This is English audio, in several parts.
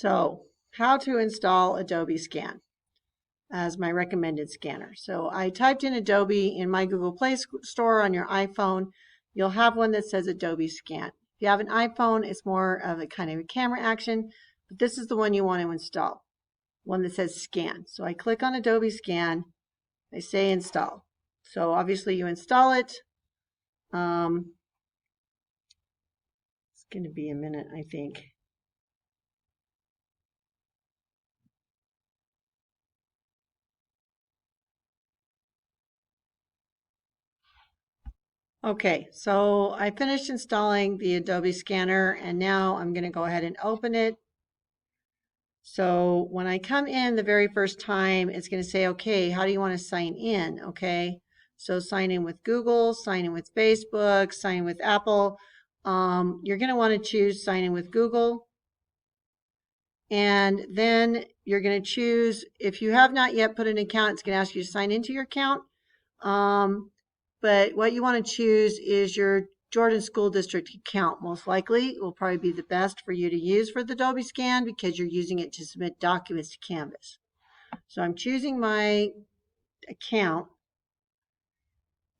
So, how to install Adobe Scan as my recommended scanner. So I typed in Adobe in my Google Play Store on your iPhone. You'll have one that says Adobe Scan. If you have an iPhone, it's more of a kind of a camera action, but this is the one you want to install, one that says Scan. So I click on Adobe Scan. I say install. So obviously you install it. It's going to be a minute, I think. Okay, so I finished installing the Adobe Scanner and now I'm going to go ahead and open it. So when I come in the very first time, it's going to say, okay, how do you want to sign in? Okay, so sign in with Google, sign in with Facebook, sign in with Apple. You're going to want to choose sign in with Google. And then you're going to choose, if you have not yet put an account, it's going to ask you to sign into your account. But what you want to choose is your Jordan School District account. Most likely it will probably be the best for you to use for the Adobe Scan because you're using it to submit documents to Canvas. So I'm choosing my account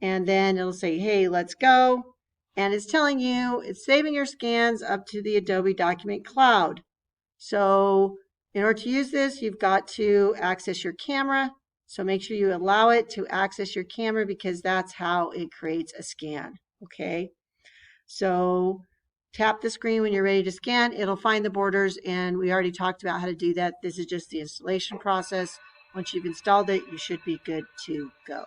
and then it'll say, hey, let's go. And it's telling you it's saving your scans up to the Adobe Document Cloud. So in order to use this, you've got to access your camera. So make sure you allow it to access your camera because that's how it creates a scan. Okay. So tap the screen when you're ready to scan. It'll find the borders, and we already talked about how to do that. This is just the installation process. Once you've installed it, you should be good to go.